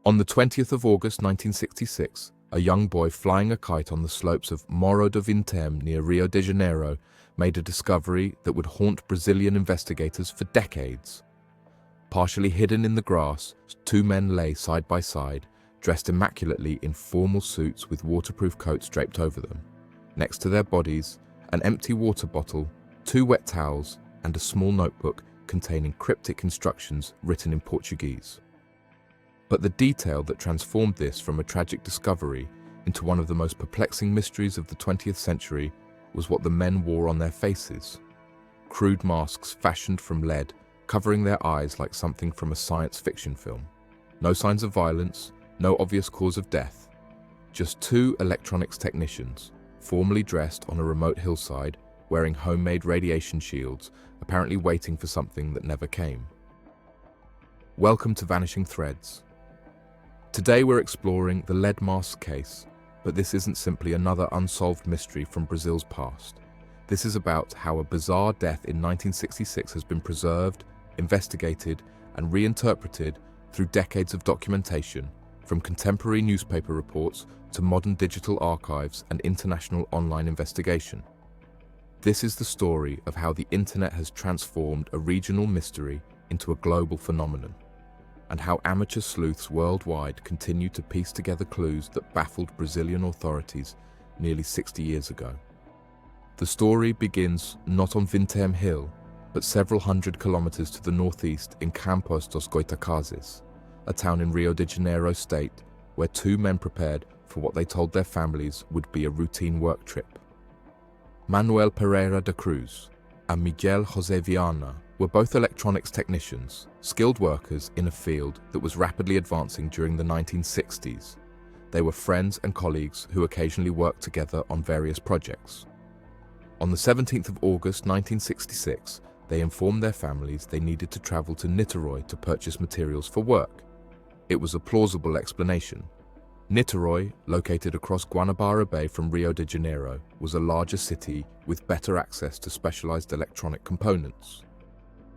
On the 20th of August 1966, a young boy flying a kite on the slopes of Morro do Vintém near Rio de Janeiro made a discovery that would haunt Brazilian investigators for decades. Partially hidden in the grass, two men lay side by side, dressed immaculately in formal suits with waterproof coats draped over them. Next to their bodies, an empty water bottle, two wet towels, and a small notebook containing cryptic instructions written in Portuguese. But the detail that transformed this from a tragic discovery into one of the most perplexing mysteries of the 20th century was what the men wore on their faces. Crude masks fashioned from lead, covering their eyes like something from a science fiction film. No signs of violence, no obvious cause of death. Just two electronics technicians, formally dressed on a remote hillside, wearing homemade radiation shields, apparently waiting for something that never came. Welcome to Vanishing Threads. Today we're exploring the lead mask case, but this isn't simply another unsolved mystery from Brazil's past. This is about how a bizarre death in 1966 has been preserved, investigated, and reinterpreted through decades of documentation, from contemporary newspaper reports to modern digital archives and international online investigation. This is the story of how the internet has transformed a regional mystery into a global phenomenon, and how amateur sleuths worldwide continue to piece together clues that baffled Brazilian authorities nearly 60 years ago. The story begins not on Vintém Hill, but several hundred kilometers to the northeast in Campos dos Goitacazes, a town in Rio de Janeiro state where two men prepared for what they told their families would be a routine work trip. Manuel Pereira da Cruz and Miguel José Viana were both electronics technicians, skilled workers in a field that was rapidly advancing during the 1960s. They were friends and colleagues who occasionally worked together on various projects. On the 17th of August 1966, they informed their families they needed to travel to Niterói to purchase materials for work. It was a plausible explanation. Niterói, located across Guanabara Bay from Rio de Janeiro, was a larger city with better access to specialized electronic components.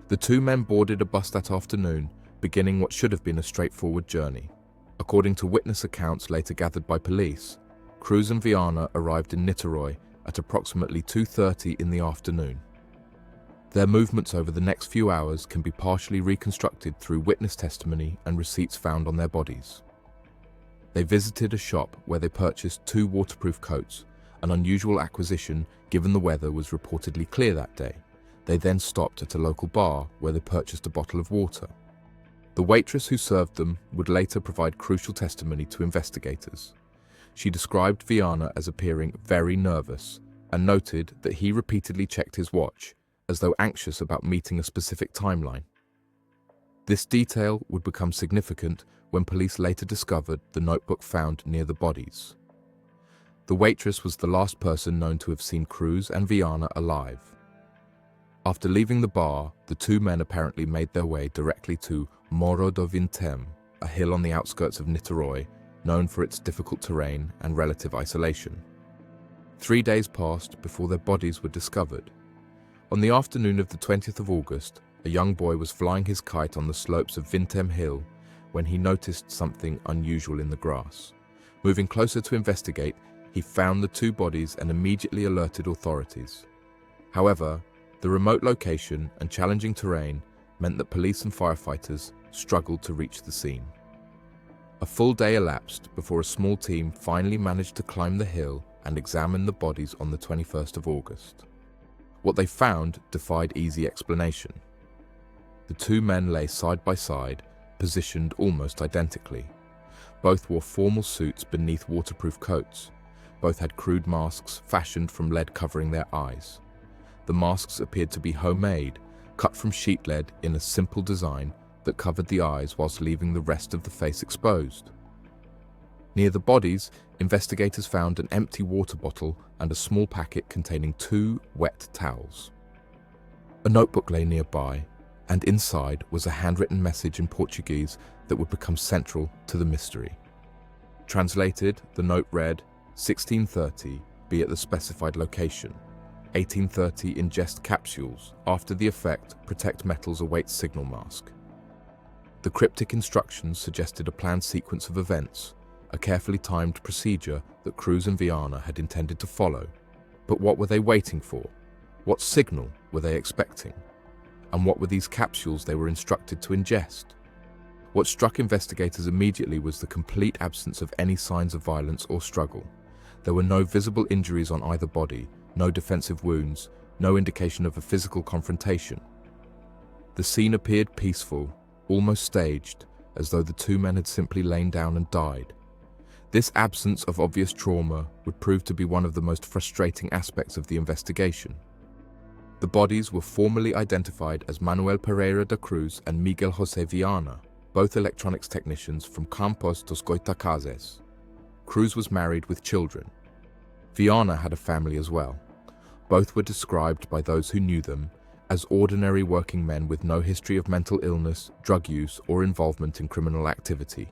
The two men boarded a bus that afternoon, beginning what should have been a straightforward journey. According to witness accounts later gathered by police, Cruz and Viana arrived in Niterói at approximately 2:30 in the afternoon. Their movements over the next few hours can be partially reconstructed through witness testimony and receipts found on their bodies. They visited a shop where they purchased two waterproof coats, an unusual acquisition given the weather was reportedly clear that day. They then stopped at a local bar where they purchased a bottle of water. The waitress who served them would later provide crucial testimony to investigators. She described Viana as appearing very nervous and noted that he repeatedly checked his watch, as though anxious about meeting a specific timeline. This detail would become significant when police later discovered the notebook found near the bodies. The waitress was the last person known to have seen Cruz and Viana alive. After leaving the bar, the two men apparently made their way directly to Morro do Vintém, a hill on the outskirts of Niterói, known for its difficult terrain and relative isolation. 3 days passed before their bodies were discovered. On the afternoon of the 20th of August, a young boy was flying his kite on the slopes of Vintém Hill when he noticed something unusual in the grass. Moving closer to investigate, he found the two bodies and immediately alerted authorities. However, the remote location and challenging terrain meant that police and firefighters struggled to reach the scene. A full day elapsed before a small team finally managed to climb the hill and examine the bodies on the 21st of August. What they found defied easy explanation. The two men lay side by side, positioned almost identically. Both wore formal suits beneath waterproof coats. Both had crude masks fashioned from lead covering their eyes. The masks appeared to be homemade, cut from sheet lead in a simple design that covered the eyes whilst leaving the rest of the face exposed. Near the bodies, investigators found an empty water bottle and a small packet containing two wet towels. A notebook lay nearby, and inside was a handwritten message in Portuguese that would become central to the mystery. Translated, the note read, 1630, be at the specified location. 1830, ingest capsules. After the effect, protect metals awaits signal mask. The cryptic instructions suggested a planned sequence of events, a carefully timed procedure that Cruz and Viana had intended to follow. But what were they waiting for? What signal were they expecting? And what were these capsules they were instructed to ingest? What struck investigators immediately was the complete absence of any signs of violence or struggle. There were no visible injuries on either body, no defensive wounds, no indication of a physical confrontation. The scene appeared peaceful, almost staged, as though the two men had simply lain down and died. This absence of obvious trauma would prove to be one of the most frustrating aspects of the investigation. The bodies were formally identified as Manuel Pereira da Cruz and Miguel José Viana, both electronics technicians from Campos dos Goitacazes. Cruz was married with children. Viana had a family as well. Both were described by those who knew them as ordinary working men with no history of mental illness, drug use, or involvement in criminal activity.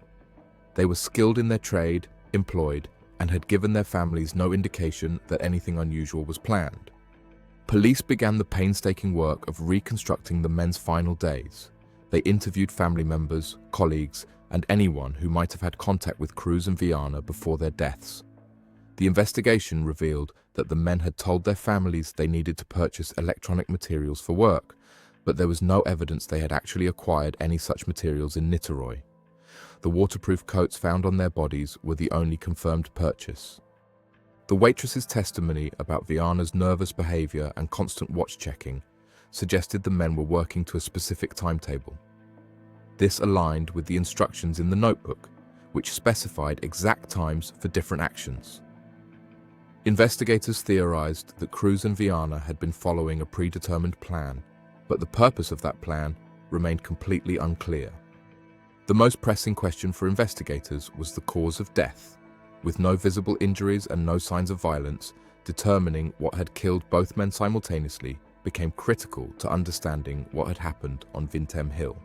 They were skilled in their trade, employed, and had given their families no indication that anything unusual was planned. Police began the painstaking work of reconstructing the men's final days. They interviewed family members, colleagues, and anyone who might have had contact with Cruz and Viana before their deaths. The investigation revealed that the men had told their families they needed to purchase electronic materials for work, but there was no evidence they had actually acquired any such materials in Niterói. The waterproof coats found on their bodies were the only confirmed purchase. The waitress's testimony about Viana's nervous behavior and constant watch-checking suggested the men were working to a specific timetable. This aligned with the instructions in the notebook, which specified exact times for different actions. Investigators theorized that Cruz and Viana had been following a predetermined plan, but the purpose of that plan remained completely unclear. The most pressing question for investigators was the cause of death. With no visible injuries and no signs of violence, determining what had killed both men simultaneously became critical to understanding what had happened on Vintém Hill.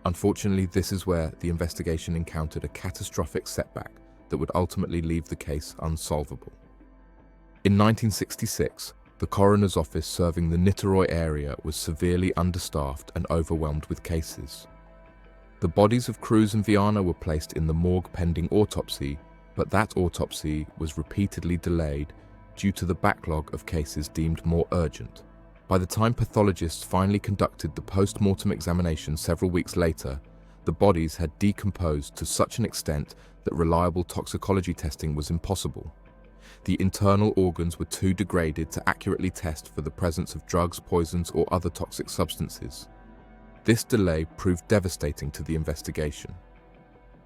Unfortunately, this is where the investigation encountered a catastrophic setback that would ultimately leave the case unsolvable. In 1966, the coroner's office serving the Niterói area was severely understaffed and overwhelmed with cases. The bodies of Cruz and Viana were placed in the morgue pending autopsy, but that autopsy was repeatedly delayed due to the backlog of cases deemed more urgent. By the time pathologists finally conducted the post-mortem examination several weeks later, the bodies had decomposed to such an extent that reliable toxicology testing was impossible. The internal organs were too degraded to accurately test for the presence of drugs, poisons, or other toxic substances. This delay proved devastating to the investigation.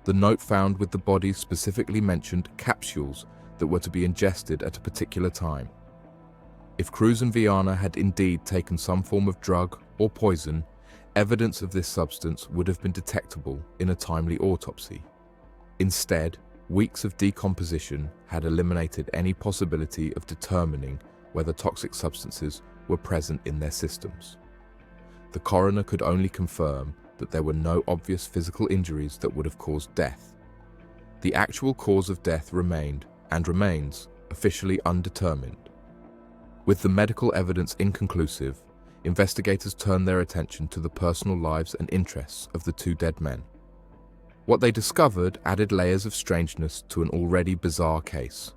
The note found with the bodies specifically mentioned capsules that were to be ingested at a particular time. If Cruz and Viana had indeed taken some form of drug or poison, evidence of this substance would have been detectable in a timely autopsy. Instead, weeks of decomposition had eliminated any possibility of determining whether toxic substances were present in their systems. The coroner could only confirm that there were no obvious physical injuries that would have caused death. The actual cause of death remained, and remains, officially undetermined. With the medical evidence inconclusive, investigators turned their attention to the personal lives and interests of the two dead men. What they discovered added layers of strangeness to an already bizarre case.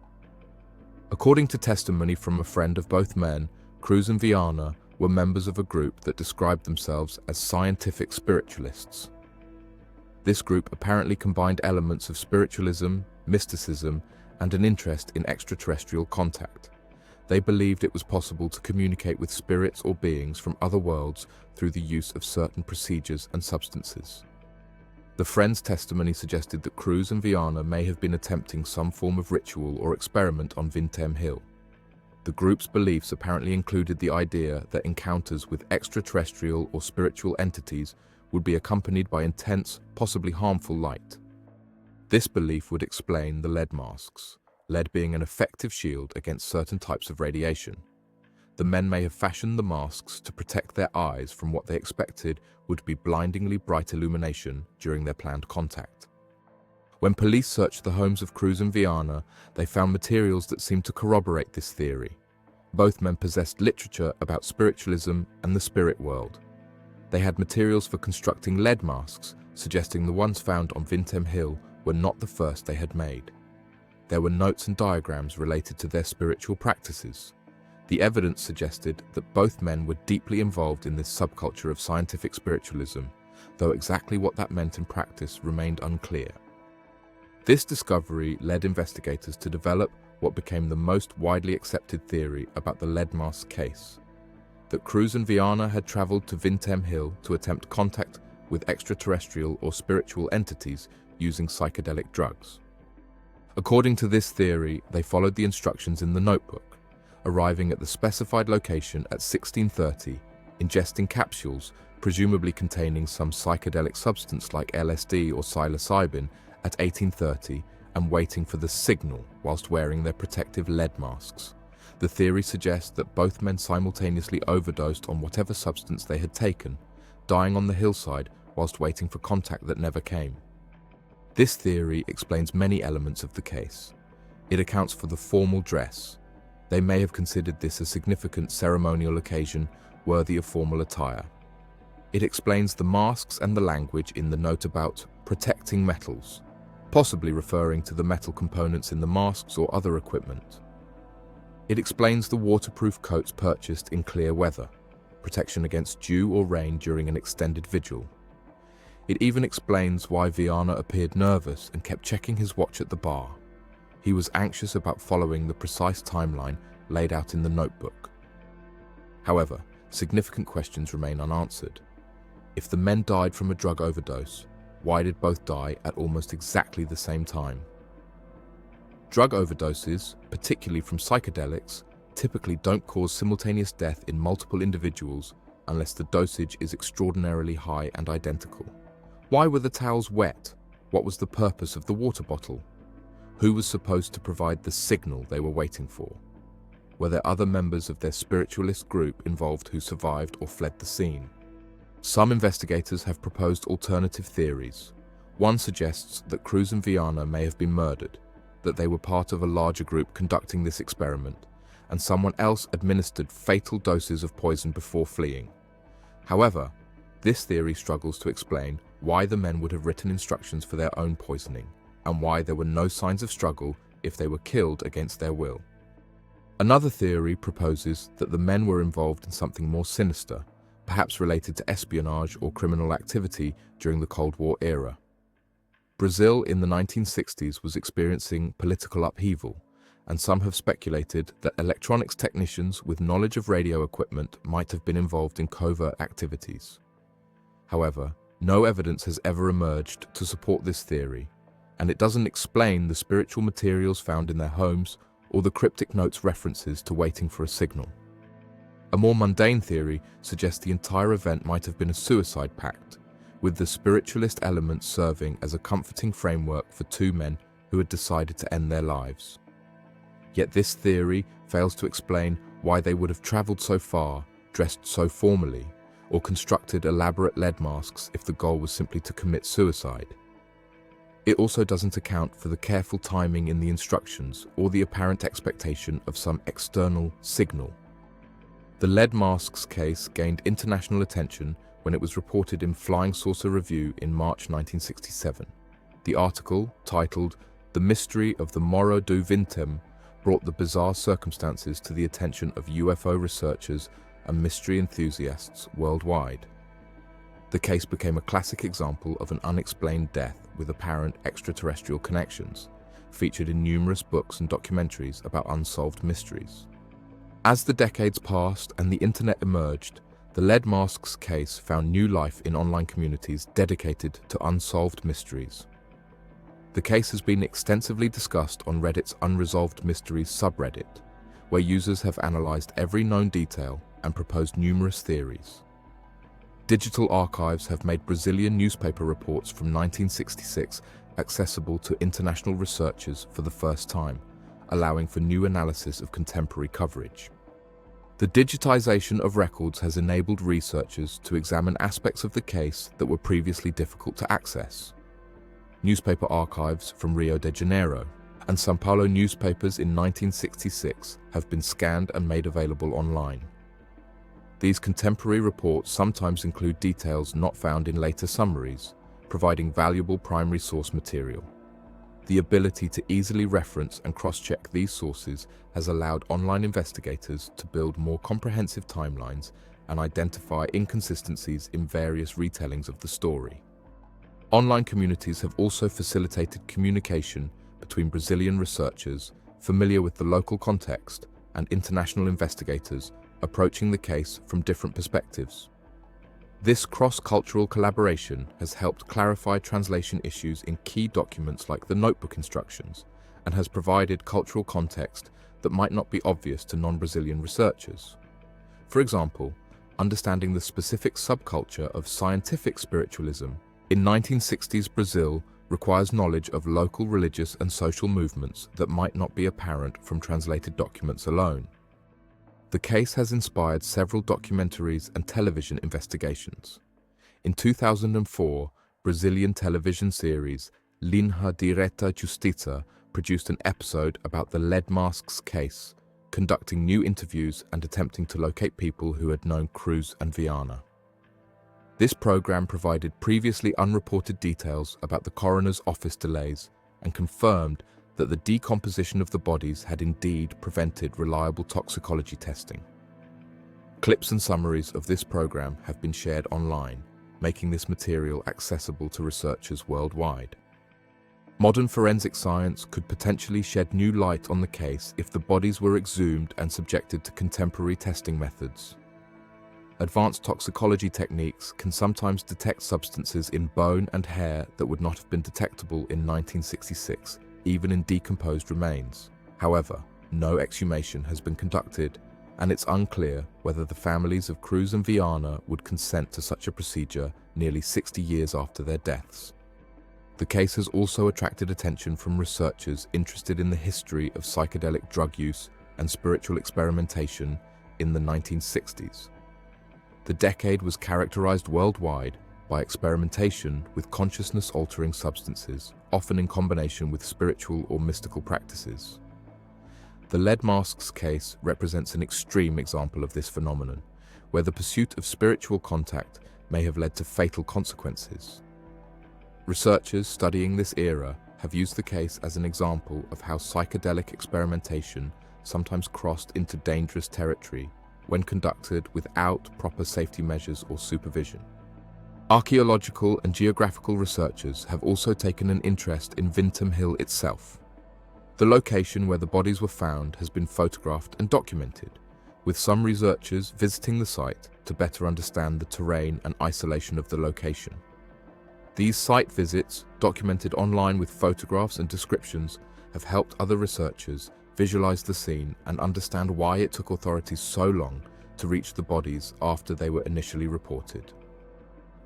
According to testimony from a friend of both men, Cruz and Viana were members of a group that described themselves as scientific spiritualists. This group apparently combined elements of spiritualism, mysticism, and an interest in extraterrestrial contact. They believed it was possible to communicate with spirits or beings from other worlds through the use of certain procedures and substances. The friend's testimony suggested that Cruz and Viana may have been attempting some form of ritual or experiment on Vintém Hill. The group's beliefs apparently included the idea that encounters with extraterrestrial or spiritual entities would be accompanied by intense, possibly harmful light. This belief would explain the lead masks, lead being an effective shield against certain types of radiation. The men may have fashioned the masks to protect their eyes from what they expected would be blindingly bright illumination during their planned contact. When police searched the homes of Cruz and Viana, they found materials that seemed to corroborate this theory. Both men possessed literature about spiritualism and the spirit world. They had materials for constructing lead masks, suggesting the ones found on Vintém Hill were not the first they had made. There were notes and diagrams related to their spiritual practices. The evidence suggested that both men were deeply involved in this subculture of scientific spiritualism, though exactly what that meant in practice remained unclear. This discovery led investigators to develop what became the most widely accepted theory about the lead mask case: that Cruz and Viana had traveled to Vintém Hill to attempt contact with extraterrestrial or spiritual entities using psychedelic drugs. According to this theory, they followed the instructions in the notebook, arriving at the specified location at 16:30, ingesting capsules presumably containing some psychedelic substance like LSD or psilocybin at 18:30, and waiting for the signal whilst wearing their protective lead masks. The theory suggests that both men simultaneously overdosed on whatever substance they had taken, dying on the hillside whilst waiting for contact that never came. This theory explains many elements of the case. It accounts for the formal dress. They may have considered this a significant ceremonial occasion worthy of formal attire. It explains the masks and the language in the note about protecting metals, possibly referring to the metal components in the masks or other equipment. It explains the waterproof coats purchased in clear weather, protection against dew or rain during an extended vigil. It even explains why Viana appeared nervous and kept checking his watch at the bar. He was anxious about following the precise timeline laid out in the notebook. However, significant questions remain unanswered. If the men died from a drug overdose, why did both die at almost exactly the same time? Drug overdoses, particularly from psychedelics, typically don't cause simultaneous death in multiple individuals unless the dosage is extraordinarily high and identical. Why were the towels wet? What was the purpose of the water bottle? Who was supposed to provide the signal they were waiting for? Were there other members of their spiritualist group involved who survived or fled the scene? Some investigators have proposed alternative theories. One suggests that Cruz and Viana may have been murdered, that they were part of a larger group conducting this experiment, and someone else administered fatal doses of poison before fleeing. However, this theory struggles to explain why the men would have written instructions for their own poisoning, and why there were no signs of struggle if they were killed against their will. Another theory proposes that the men were involved in something more sinister, perhaps related to espionage or criminal activity during the Cold War era. Brazil in the 1960s was experiencing political upheaval, and some have speculated that electronics technicians with knowledge of radio equipment might have been involved in covert activities. However, no evidence has ever emerged to support this theory, and it doesn't explain the spiritual materials found in their homes or the cryptic notes references to waiting for a signal. A more mundane theory suggests the entire event might have been a suicide pact, with the spiritualist element serving as a comforting framework for two men who had decided to end their lives. Yet this theory fails to explain why they would have traveled so far, dressed so formally, or constructed elaborate lead masks if the goal was simply to commit suicide. It also doesn't account for the careful timing in the instructions or the apparent expectation of some external signal. The lead masks case gained international attention when it was reported in Flying Saucer Review in March 1967. The article, titled "The Mystery of the Morro do Vintém," brought the bizarre circumstances to the attention of UFO researchers and mystery enthusiasts worldwide. The case became a classic example of an unexplained death with apparent extraterrestrial connections, featured in numerous books and documentaries about unsolved mysteries. As the decades passed and the internet emerged, the lead masks case found new life in online communities dedicated to unsolved mysteries. The case has been extensively discussed on Reddit's Unresolved Mysteries subreddit, where users have analyzed every known detail and proposed numerous theories. Digital archives have made Brazilian newspaper reports from 1966 accessible to international researchers for the first time, allowing for new analysis of contemporary coverage. The digitization of records has enabled researchers to examine aspects of the case that were previously difficult to access. Newspaper archives from Rio de Janeiro and São Paulo newspapers in 1966 have been scanned and made available online. These contemporary reports sometimes include details not found in later summaries, providing valuable primary source material. The ability to easily reference and cross-check these sources has allowed online investigators to build more comprehensive timelines and identify inconsistencies in various retellings of the story. Online communities have also facilitated communication between Brazilian researchers familiar with the local context and international investigators approaching the case from different perspectives. This cross-cultural collaboration has helped clarify translation issues in key documents like the notebook instructions and has provided cultural context that might not be obvious to non-Brazilian researchers. For example, understanding the specific subculture of scientific spiritualism in 1960s Brazil requires knowledge of local religious and social movements that might not be apparent from translated documents alone. The case has inspired several documentaries and television investigations. In 2004, Brazilian television series Linha Direta Justiça produced an episode about the lead masks case, conducting new interviews and attempting to locate people who had known Cruz and Viana. This program provided previously unreported details about the coroner's office delays and confirmed that the decomposition of the bodies had indeed prevented reliable toxicology testing. Clips and summaries of this program have been shared online, making this material accessible to researchers worldwide. Modern forensic science could potentially shed new light on the case if the bodies were exhumed and subjected to contemporary testing methods. Advanced toxicology techniques can sometimes detect substances in bone and hair that would not have been detectable in 1966, even in decomposed remains. However, no exhumation has been conducted, and it's unclear whether the families of Cruz and Viana would consent to such a procedure nearly 60 years after their deaths. The case has also attracted attention from researchers interested in the history of psychedelic drug use and spiritual experimentation in the 1960s. The decade was characterized worldwide by experimentation with consciousness-altering substances, often in combination with spiritual or mystical practices. The lead masks case represents an extreme example of this phenomenon, where the pursuit of spiritual contact may have led to fatal consequences. Researchers studying this era have used the case as an example of how psychedelic experimentation sometimes crossed into dangerous territory when conducted without proper safety measures or supervision. Archaeological and geographical researchers have also taken an interest in Vintém Hill itself. The location where the bodies were found has been photographed and documented, with some researchers visiting the site to better understand the terrain and isolation of the location. These site visits, documented online with photographs and descriptions, have helped other researchers visualize the scene and understand why it took authorities so long to reach the bodies after they were initially reported.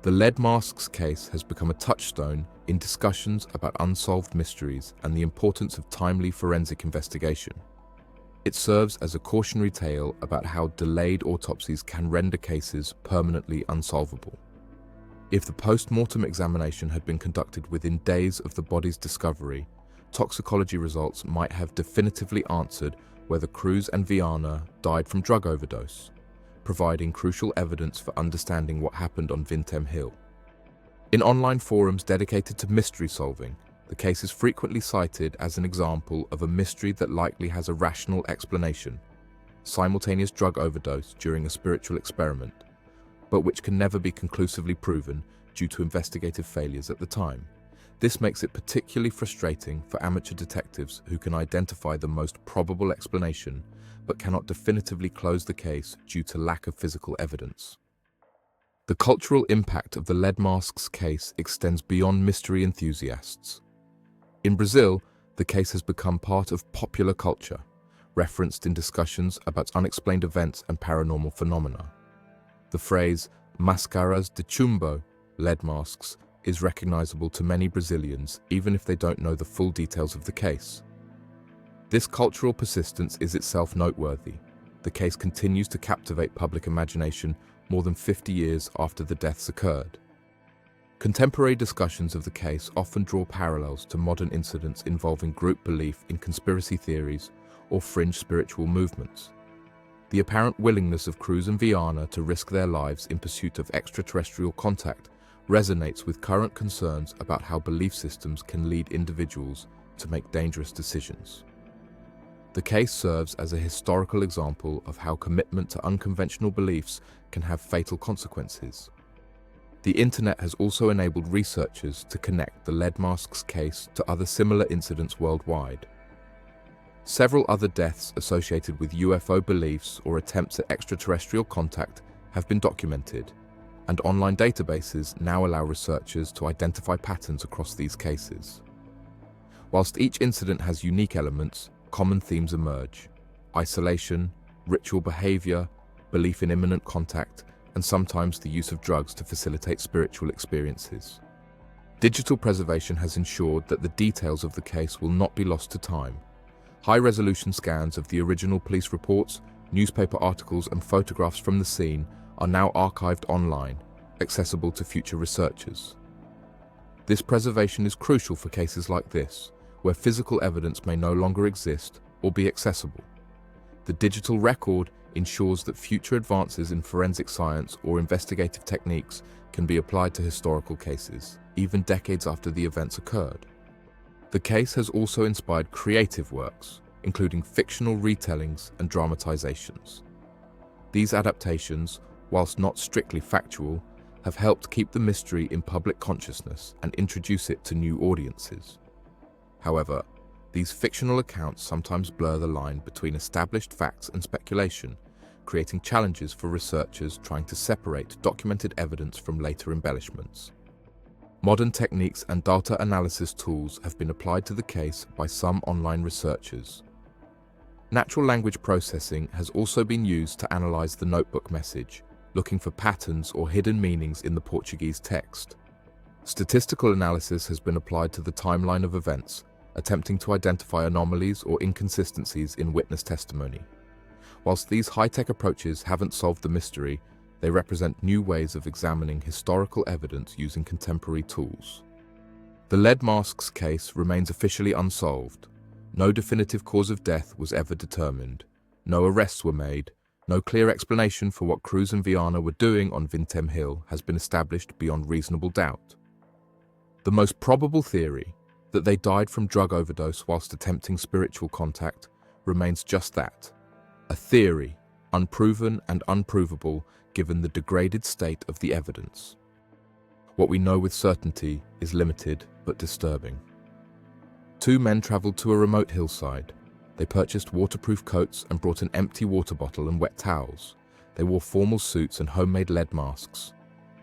The lead masks case has become a touchstone in discussions about unsolved mysteries and the importance of timely forensic investigation. It serves as a cautionary tale about how delayed autopsies can render cases permanently unsolvable. If the post-mortem examination had been conducted within days of the body's discovery, toxicology results might have definitively answered whether Cruz and Viana died from drug overdose, providing crucial evidence for understanding what happened on Vintém Hill. In online forums dedicated to mystery solving, the case is frequently cited as an example of a mystery that likely has a rational explanation: simultaneous drug overdose during a spiritual experiment, but which can never be conclusively proven due to investigative failures at the time. This makes it particularly frustrating for amateur detectives who can identify the most probable explanation but cannot definitively close the case due to lack of physical evidence. The cultural impact of the lead masks case extends beyond mystery enthusiasts. In Brazil, the case has become part of popular culture, referenced in discussions about unexplained events and paranormal phenomena. The phrase "máscaras de chumbo," lead masks, is recognizable to many Brazilians even if they don't know the full details of the case. This cultural persistence is itself noteworthy. The case continues to captivate public imagination more than 50 years after the deaths occurred. Contemporary discussions of the case often draw parallels to modern incidents involving group belief in conspiracy theories or fringe spiritual movements. The apparent willingness of Cruz and Viana to risk their lives in pursuit of extraterrestrial contact resonates with current concerns about how belief systems can lead individuals to make dangerous decisions. The case serves as a historical example of how commitment to unconventional beliefs can have fatal consequences. The internet has also enabled researchers to connect the lead masks case to other similar incidents worldwide. Several other deaths associated with UFO beliefs or attempts at extraterrestrial contact have been documented, and online databases now allow researchers to identify patterns across these cases. Whilst each incident has unique elements, common themes emerge: isolation, ritual behavior, belief in imminent contact, and sometimes the use of drugs to facilitate spiritual experiences. Digital preservation has ensured that the details of the case will not be lost to time. High-resolution scans of the original police reports, newspaper articles, and photographs from the scene are now archived online, accessible to future researchers. This preservation is crucial for cases like this, where physical evidence may no longer exist or be accessible. The digital record ensures that future advances in forensic science or investigative techniques can be applied to historical cases, even decades after the events occurred. The case has also inspired creative works, including fictional retellings and dramatizations. These adaptations, whilst not strictly factual, have helped keep the mystery in public consciousness and introduce it to new audiences. However, these fictional accounts sometimes blur the line between established facts and speculation, creating challenges for researchers trying to separate documented evidence from later embellishments. Modern techniques and data analysis tools have been applied to the case by some online researchers. Natural language processing has also been used to analyze the notebook message, looking for patterns or hidden meanings in the Portuguese text. Statistical analysis has been applied to the timeline of events, attempting to identify anomalies or inconsistencies in witness testimony. Whilst these high-tech approaches haven't solved the mystery, they represent new ways of examining historical evidence using contemporary tools. The lead masks case remains officially unsolved. No definitive cause of death was ever determined. No arrests were made. No clear explanation for what Cruz and Viana were doing on Vintém Hill has been established beyond reasonable doubt. The most probable theory, that they died from drug overdose whilst attempting spiritual contact, remains just that: a theory, unproven and unprovable given the degraded state of the evidence. What we know with certainty is limited but disturbing. Two men traveled to a remote hillside. They purchased waterproof coats and brought an empty water bottle and wet towels. They wore formal suits and homemade lead masks.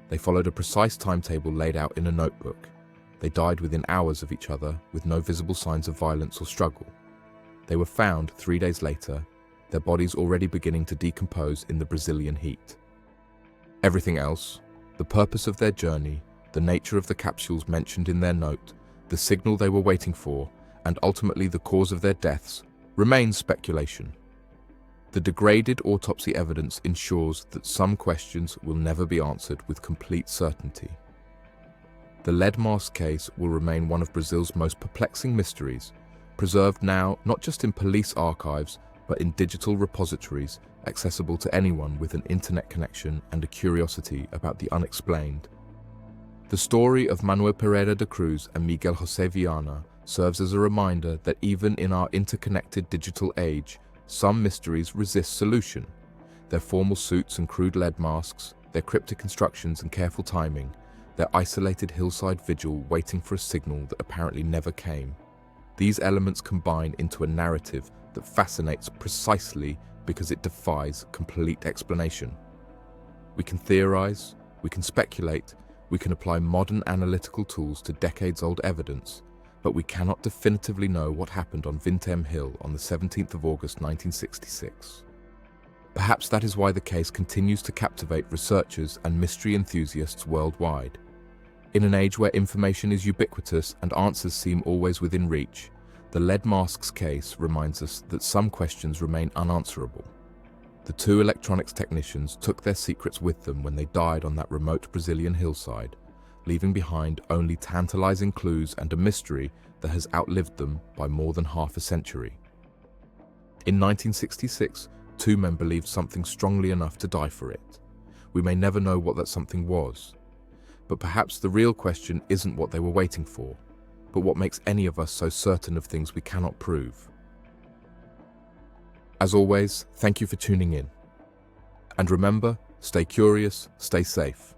They followed a precise timetable laid out in a notebook. They died within hours of each other with no visible signs of violence or struggle. They were found 3 days later, their bodies already beginning to decompose in the Brazilian heat. Everything else, the purpose of their journey, the nature of the capsules mentioned in their note, the signal they were waiting for, and ultimately the cause of their deaths, remains speculation. The degraded autopsy evidence ensures that some questions will never be answered with complete certainty. The lead mask case will remain one of Brazil's most perplexing mysteries, preserved now not just in police archives, but in digital repositories accessible to anyone with an internet connection and a curiosity about the unexplained. The story of Manuel Pereira da Cruz and Miguel José Viana serves as a reminder that even in our interconnected digital age, some mysteries resist solution. Their formal suits and crude lead masks, their cryptic instructions and careful timing, their isolated hillside vigil waiting for a signal that apparently never came. These elements combine into a narrative that fascinates precisely because it defies complete explanation. We can theorize, we can speculate, we can apply modern analytical tools to decades-old evidence, but we cannot definitively know what happened on Vintém Hill on the 17th of August 1966. Perhaps that is why the case continues to captivate researchers and mystery enthusiasts worldwide. In an age where information is ubiquitous and answers seem always within reach, the lead masks case reminds us that some questions remain unanswerable. The two electronics technicians took their secrets with them when they died on that remote Brazilian hillside, leaving behind only tantalizing clues and a mystery that has outlived them by more than half a century. In 1966, Two men believed something strongly enough to die for it. We may never know what that something was. But perhaps the real question isn't what they were waiting for, but what makes any of us so certain of things we cannot prove. As always, thank you for tuning in. And remember, stay curious, stay safe.